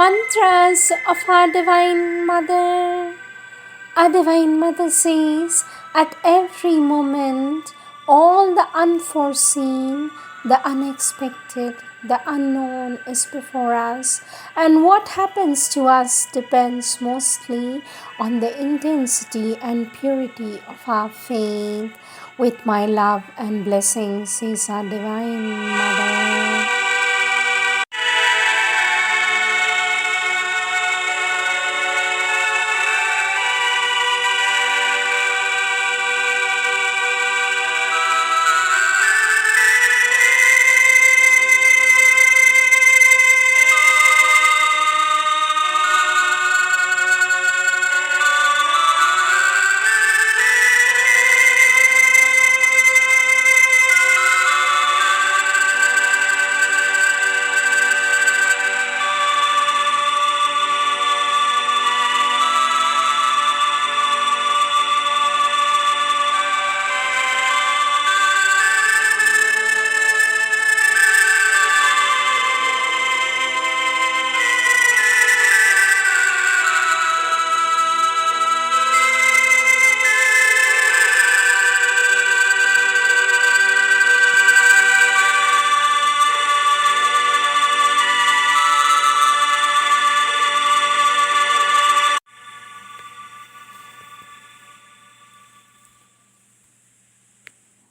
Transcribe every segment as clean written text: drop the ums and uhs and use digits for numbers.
Mantras of our Divine Mother. Our Divine Mother says, at every moment, all the unforeseen, the unexpected, the unknown is before us, and what happens to us depends mostly on the intensity and purity of our faith. With my love and blessings, says our Divine Mother.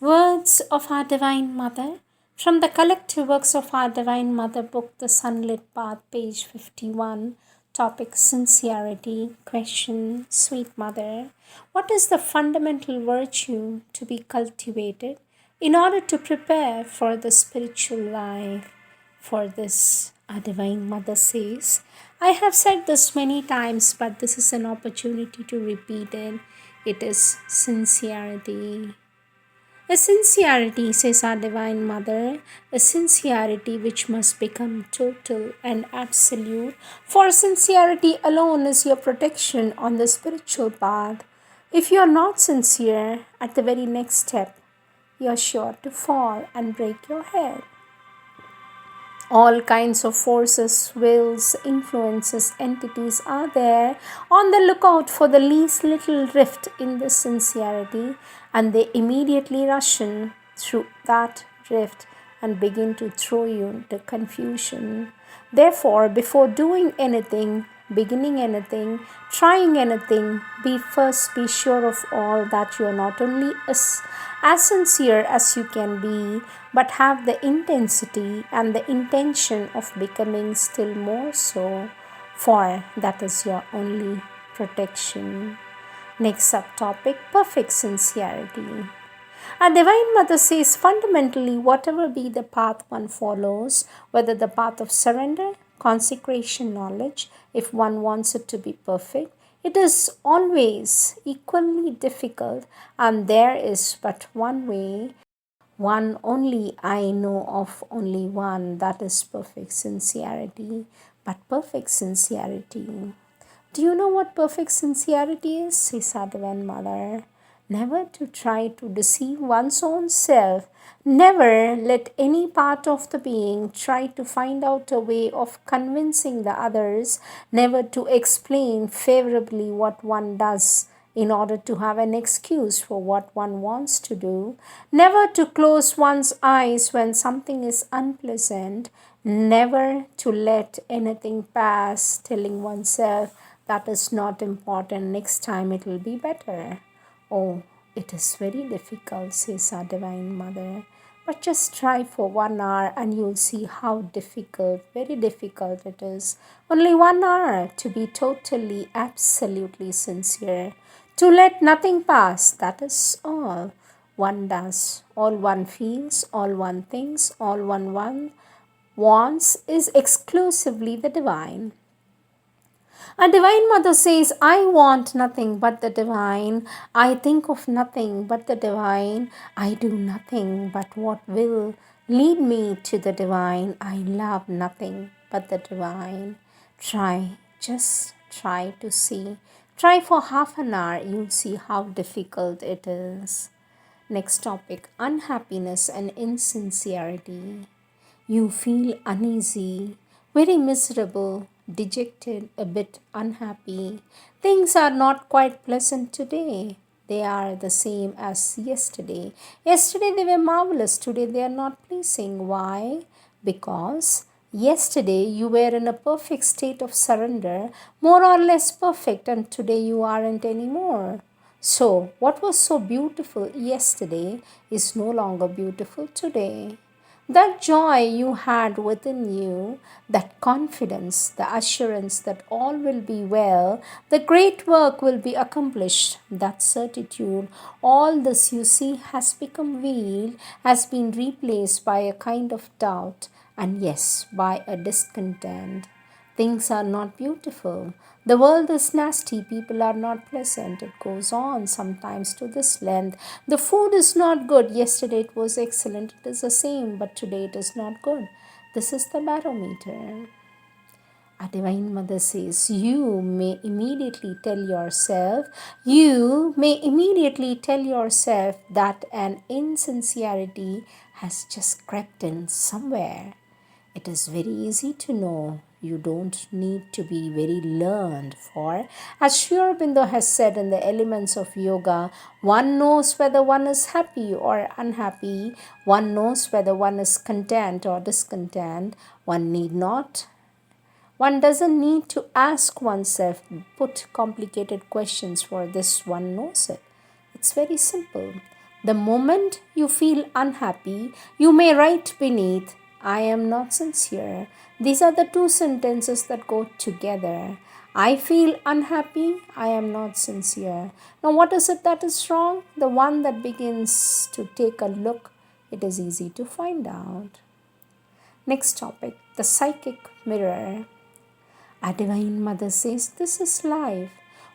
Words of our Divine Mother from the collective works of our Divine Mother book, The Sunlit Path, page 51, topic Sincerity. Question: Sweet Mother, what is the fundamental virtue to be cultivated in order to prepare for the spiritual life? For this, our Divine Mother says, I have said this many times, but this is an opportunity to repeat it. It is sincerity. A sincerity, says our Divine Mother, a sincerity which must become total and absolute, for sincerity alone is your protection on the spiritual path. If you are not sincere at the very next step, you are sure to fall and break your head. All kinds of forces, wills, influences, entities are there on the lookout for the least little rift in this sincerity, and they immediately rush in through that rift and begin to throw you into confusion. Therefore, before doing anything, beginning anything, trying anything, be sure of all that you are not only as sincere as you can be, but have the intensity and the intention of becoming still more so, for that is your only protection. Next subtopic: perfect sincerity. Our Divine Mother says fundamentally, whatever be the path one follows, whether the path of surrender, consecration, knowledge, if one wants it to be perfect, it is always equally difficult, and there is but one way, one only I know of, only one, that is perfect sincerity. But perfect sincerity. Do you know what perfect sincerity is? Says our Divine Mother. Never to try to deceive one's own self. Never let any part of the being try to find out a way of convincing the others. Never to explain favorably what one does in order to have an excuse for what one wants to do. Never to close one's eyes when something is unpleasant. Never to let anything pass, telling oneself that is not important, next time it will be better. Oh, it is very difficult, says our Divine Mother. But just try for 1 hour and you'll see how difficult, very difficult it is. Only 1 hour to be totally, absolutely sincere. To let nothing pass, that is all one does. All one feels, all one thinks, all one wants is exclusively the divine. A Divine Mother says, I want nothing but the divine. I think of nothing but the divine. I do nothing but what will lead me to the divine. I love nothing but the divine. Try, just try to see. Try for half an hour, you'll see how difficult it is. Next topic: unhappiness and insincerity. You feel uneasy Very miserable, dejected, a bit unhappy. Things are not quite pleasant today. They are the same as yesterday. Yesterday they were marvelous, today they are not pleasing. Why? Because yesterday you were in a perfect state of surrender, more or less perfect, and today you aren't anymore. So, what was so beautiful yesterday is no longer beautiful today. That joy you had within you, that confidence, the assurance that all will be well, the great work will be accomplished, that certitude, all this you see has become veiled, has been replaced by a kind of doubt, and yes, by a discontent. Things are not beautiful. The world is nasty. People are not pleasant. It goes on sometimes to this length. The food is not good. Yesterday it was excellent. It is the same, but today it is not good. This is the barometer. Our Divine Mother says, you may immediately tell yourself that an insincerity has just crept in somewhere. It is very easy to know. You don't need to be very learned for, as Sri Aurobindo has said in the Elements of Yoga, one knows whether one is happy or unhappy. One knows whether one is content or discontent. One doesn't need to ask oneself, put complicated questions for this, one knows it. It's very simple. The moment you feel unhappy, you may write beneath, I am not sincere. These are the two sentences that go together. I feel unhappy, I am not sincere. Now, what is it that is wrong? The one that begins to take a look, it is easy to find out. Next topic, the psychic mirror. Our Divine Mother says this is life.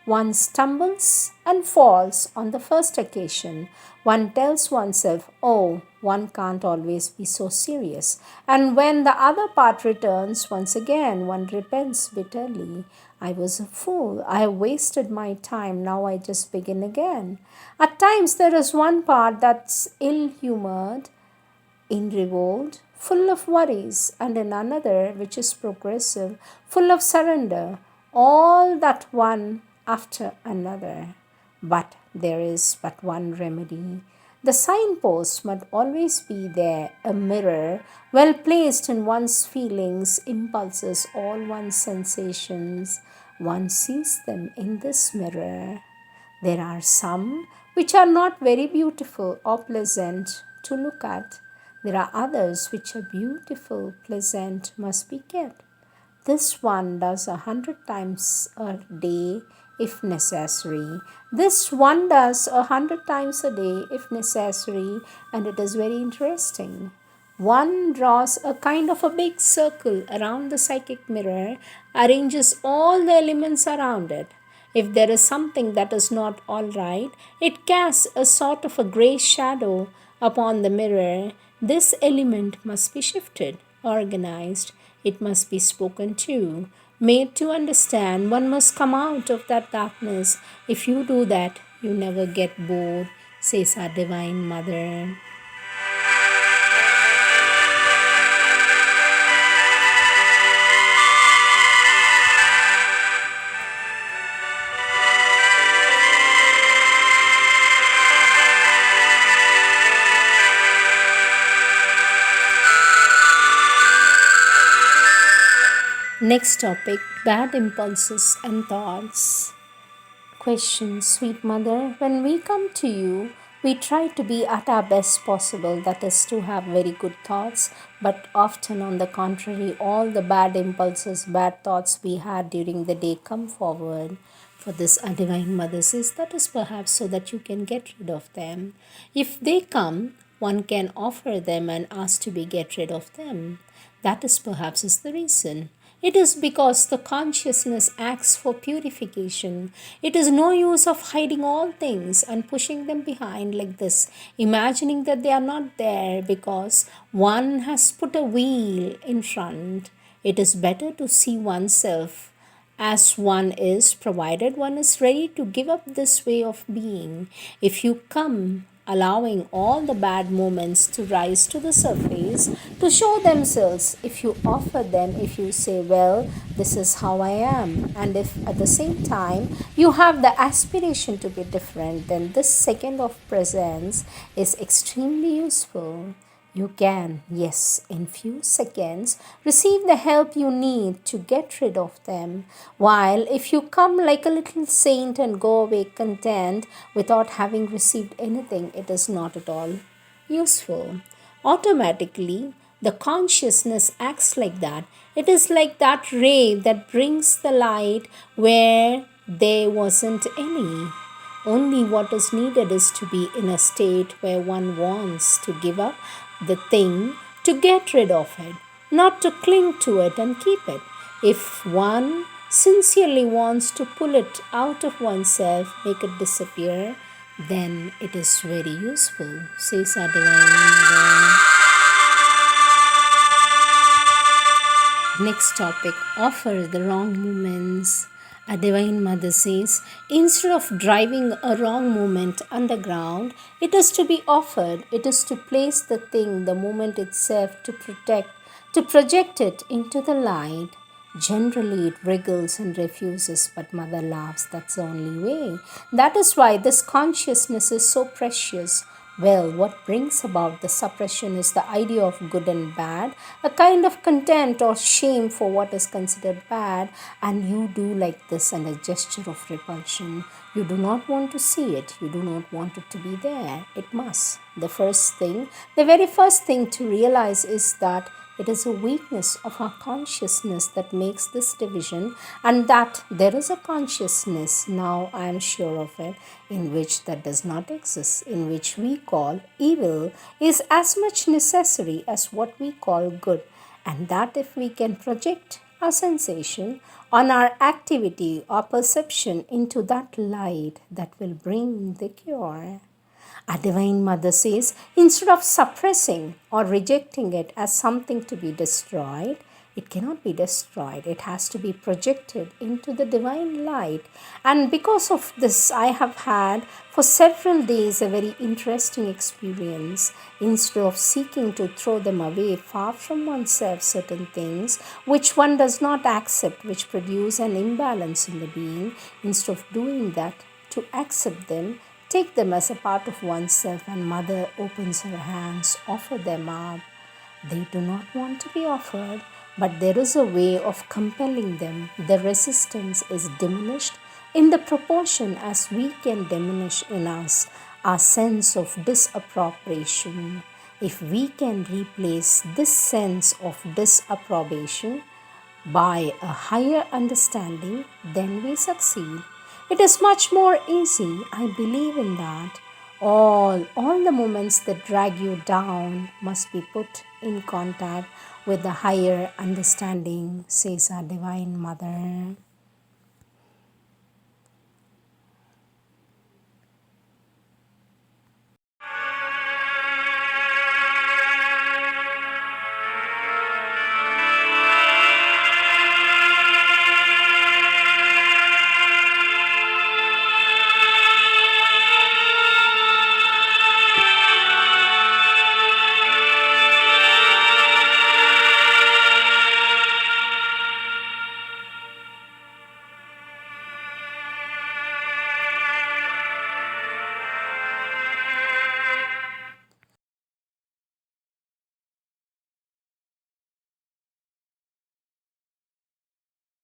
One stumbles and falls on the first occasion. One tells oneself, oh, one can't always be so serious. And when the other part returns, once again, one repents bitterly. I was a fool. I have wasted my time. Now I just begin again. At times, there is one part that's ill humored, in revolt, full of worries, and in another, which is progressive, full of surrender, all that one after another. But there is but one remedy. The signpost must always be there, a mirror, well placed in one's feelings, impulses, all one's sensations. One sees them in this mirror. There are some which are not very beautiful or pleasant to look at. There are others which are beautiful, pleasant, must be kept. This one does 100 times a day if necessary. This one does 100 times a day if necessary, and it is very interesting. One draws a kind of a big circle around the psychic mirror, arranges all the elements around it. If there is something that is not all right, it casts a sort of a grey shadow upon the mirror. This element must be shifted, organized. It must be spoken to, made to understand. One must come out of that darkness. If you do that, you never get bored, says our Divine Mother. Next topic, bad impulses and thoughts. Question, sweet mother, when we come to you, we try to be at our best possible, that is to have very good thoughts, but often on the contrary, all the bad impulses, bad thoughts we had during the day come forward. For this, our Divine Mother says that is perhaps so that you can get rid of them. If they come, one can offer them and ask to be get rid of them. That is perhaps is the reason. It is because the consciousness acts for purification. It is no use of hiding all things and pushing them behind like this, imagining that they are not there because one has put a wheel in front. It is better to see oneself as one is, provided one is ready to give up this way of being. If you come allowing all the bad moments to rise to the surface, to show themselves. If you offer them, if you say, well, this is how I am, and if at the same time you have the aspiration to be different, then this second of presence is extremely useful. You can, yes, in few seconds, receive the help you need to get rid of them. While if you come like a little saint and go away content without having received anything, it is not at all useful. Automatically, the consciousness acts like that. It is like that ray that brings the light where there wasn't any. Only what is needed is to be in a state where one wants to give up the thing, to get rid of it, not to cling to it and keep it. If one sincerely wants to pull it out of oneself, make it disappear, then it is very useful, says our Divine Mother. Next topic, offer the wrong movements. A Divine Mother says, instead of driving a wrong movement underground, it is to be offered. It is to place the thing, the movement itself, to project it into the light. Generally, it wriggles and refuses, but Mother laughs. That's the only way. That is why this consciousness is so precious. Well, what brings about the suppression is the idea of good and bad, a kind of contempt or shame for what is considered bad, and you do like this and a gesture of repulsion. You do not want to see it, you do not want it to be there. It must. The very first thing to realize is that it is a weakness of our consciousness that makes this division, and that there is a consciousness, now I am sure of it, in which that does not exist, in which we call evil, is as much necessary as what we call good, and that if we can project our sensation on our activity or perception into that light, that will bring the cure. Our Divine Mother says, instead of suppressing or rejecting it as something to be destroyed, it cannot be destroyed. It has to be projected into the divine light. And because of this, I have had for several days a very interesting experience. Instead of seeking to throw them away far from oneself, certain things which one does not accept, which produce an imbalance in the being, instead of doing that, to accept them, take them as a part of oneself, and Mother opens her hands, offer them up. They do not want to be offered, but there is a way of compelling them. The resistance is diminished in the proportion as we can diminish in us our sense of disapprobation. If we can replace this sense of disapprobation by a higher understanding, then we succeed. It is much more easy. I believe in that. All the moments that drag you down must be put in contact with the higher understanding, says our Divine Mother.